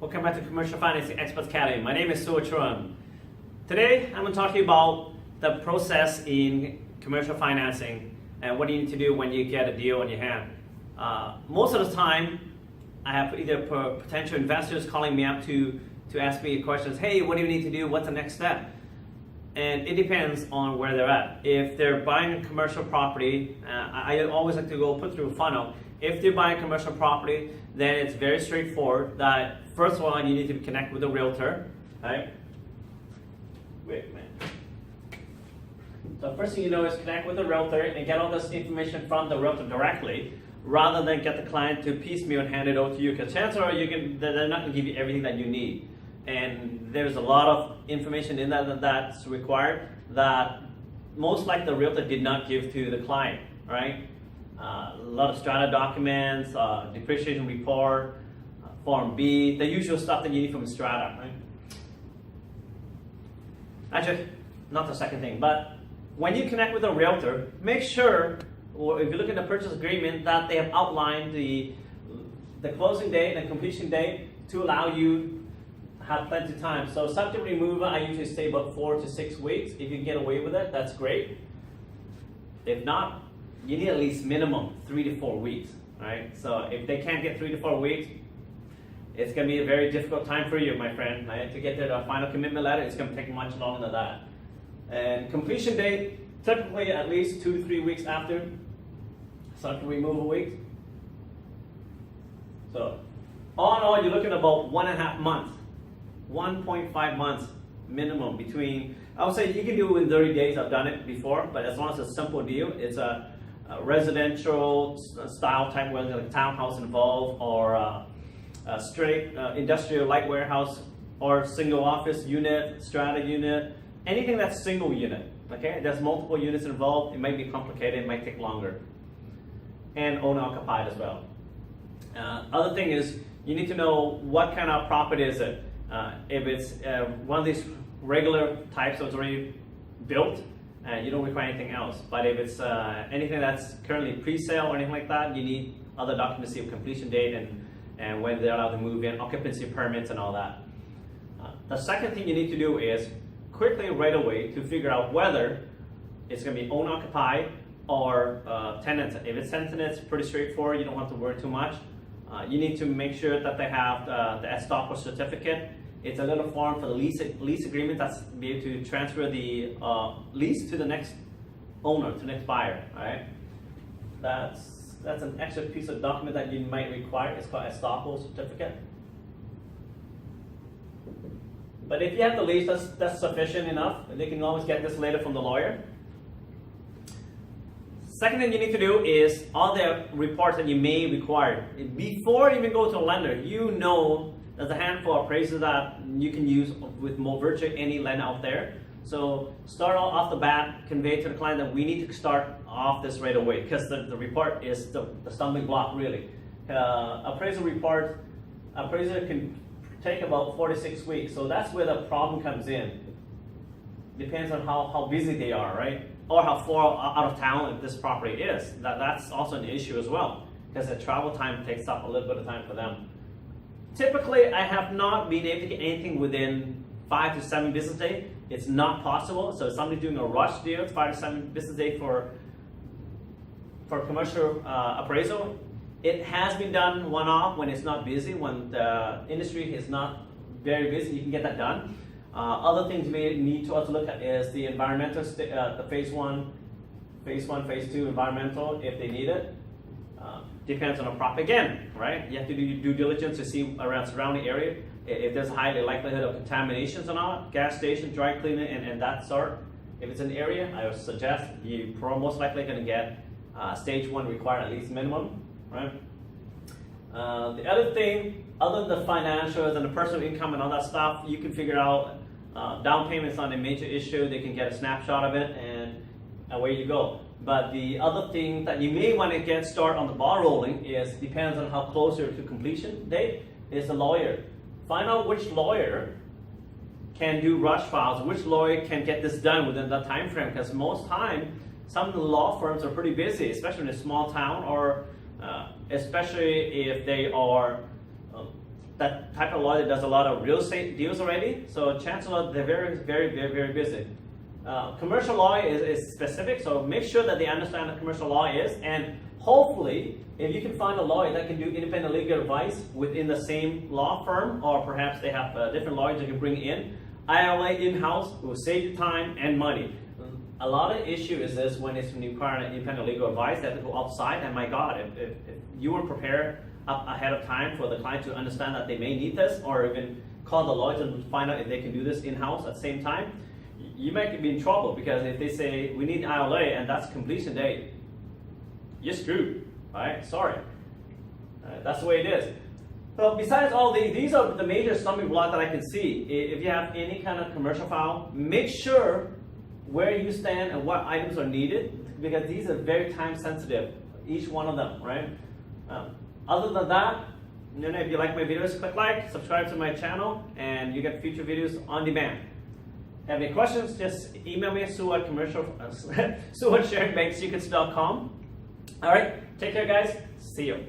Welcome back to Commercial Financing Experts Academy. My name is Suachuan. Today, I'm going to talk to you about the process in commercial financing and what you need to do when you get a deal in your hand. Most of the time, I have either potential investors calling me up to ask me questions. Hey, what do you need to do? What's the next step? And it depends on where they're at. If they're buying a commercial property, I always like to go put through a funnel. If they're buying commercial property, then it's very straightforward that first of all, you need to connect with a realtor, right? Wait a minute. So first thing you know is connect with the realtor and get all this information from the realtor directly, rather than get the client to piecemeal and hand it over to you, because chances are they're not going to give you everything that you need. And there's a lot of information in that that's required that most likely the realtor did not give to the client, right? A lot of strata documents, depreciation report, Form B, the usual stuff that you need from strata, right? Actually, not the second thing, but when you connect with a realtor, make sure, or if you look at the purchase agreement, that they have outlined the closing date and completion date to allow you to have plenty of time. So subject removal, I usually say about 4 to 6 weeks. If you can get away with it, that's great. If not, you need at least minimum 3 to 4 weeks, right? So if they can't get 3 to 4 weeks, it's going to be a very difficult time for you, my friend, right? To get to the final commitment letter, it's going to take much longer than that. And completion date, typically at least 2 to 3 weeks after subject removal weeks. So all in all, you're looking at about 1.5 months, 1.5 months minimum between. I would say you can do it in 30 days. I've done it before, but as long as it's a simple deal, it's a residential style type, whether like a townhouse involved or a straight industrial light warehouse or single office unit, strata unit, anything that's single unit. Okay, there's multiple units involved. It might be complicated. It might take longer, and owner occupied as well. Other thing is you need to know what kind of property is it. If it's one of these regular types that's already built, you don't require anything else. But if it's anything that's currently pre-sale or anything like that, you need other documents of completion date and when they're allowed to move in, occupancy permits and all that. The second thing you need to do is quickly right away to figure out whether it's going to be owner occupied or tenants. If it's tenants, it's pretty straightforward. You don't have to worry too much. You need to make sure that they have the estoppel certificate. It's a little form for the lease agreement that's be able to transfer the lease to the next owner, to the next buyer. All right, that's an extra piece of document that you might require. It's called estoppel certificate. But if you have the lease, that's sufficient enough. They can always get this later from the lawyer. Second thing you need to do is all the reports that you may require. Before you even go to a lender, you know there's a handful of appraisals that you can use with virtually any lender out there. So start off the bat, convey to the client that we need to start off this right away, because the report is the stumbling block really. Appraisal report, appraiser can take about 4 to 6 weeks. So that's where the problem comes in. Depends on how busy they are, right? Or how far out of town this property is. That's also an issue as well, because the travel time takes up a little bit of time for them. Typically, I have not been able to get anything within 5 to 7 business days. It's not possible. So if somebody's doing a rush deal, 5 to 7 business days for commercial appraisal. It has been done one-off when it's not busy, when the industry is not very busy. You can get that done. Other things you may need to also look at is the environmental, the phase 1, phase 2 environmental, if they need it. Depends on the property again, right? You have to do your due diligence to see around surrounding area if there's a high likelihood of contaminations or not. Gas station, dry cleaner, and that sort. If it's an area, I would suggest you're most likely going to get stage 1 required at least minimum, right? The other thing, other than the financials and the personal income and all that stuff, you can figure out down payment's not a major issue. They can get a snapshot of it and away you go. But the other thing that you may want to get started on the ball rolling is, depends on how closer to completion date, is the lawyer. Find out which lawyer can do rush files, which lawyer can get this done within that time frame, because most time some of the law firms are pretty busy, especially in a small town, or especially if they are that type of lawyer that does a lot of real estate deals already. So chances are they're very busy. Commercial law is specific, so make sure that they understand what commercial law is, and hopefully, if you can find a lawyer that can do independent legal advice within the same law firm, or perhaps they have different lawyers you can bring in, ILA in-house will save you time and money. A lot of issue is this when it's requiring independent legal advice, they have to go outside, and my God, if you weren't prepared up ahead of time for the client to understand that they may need this, or even call the lawyers and find out if they can do this in-house at the same time, you might be in trouble, because if they say we need ILA and that's completion date, you're screwed, right? Sorry. That's the way it is. So besides all these are the major stumbling blocks that I can see. If you have any kind of commercial file, make sure where you stand and what items are needed, because these are very time sensitive, each one of them, right? Other than that, if you like my videos, click like, subscribe to my channel, and you get future videos on demand. Have any questions, just email me at sue@sharingbanksecrets.com. All right, take care, guys. See you.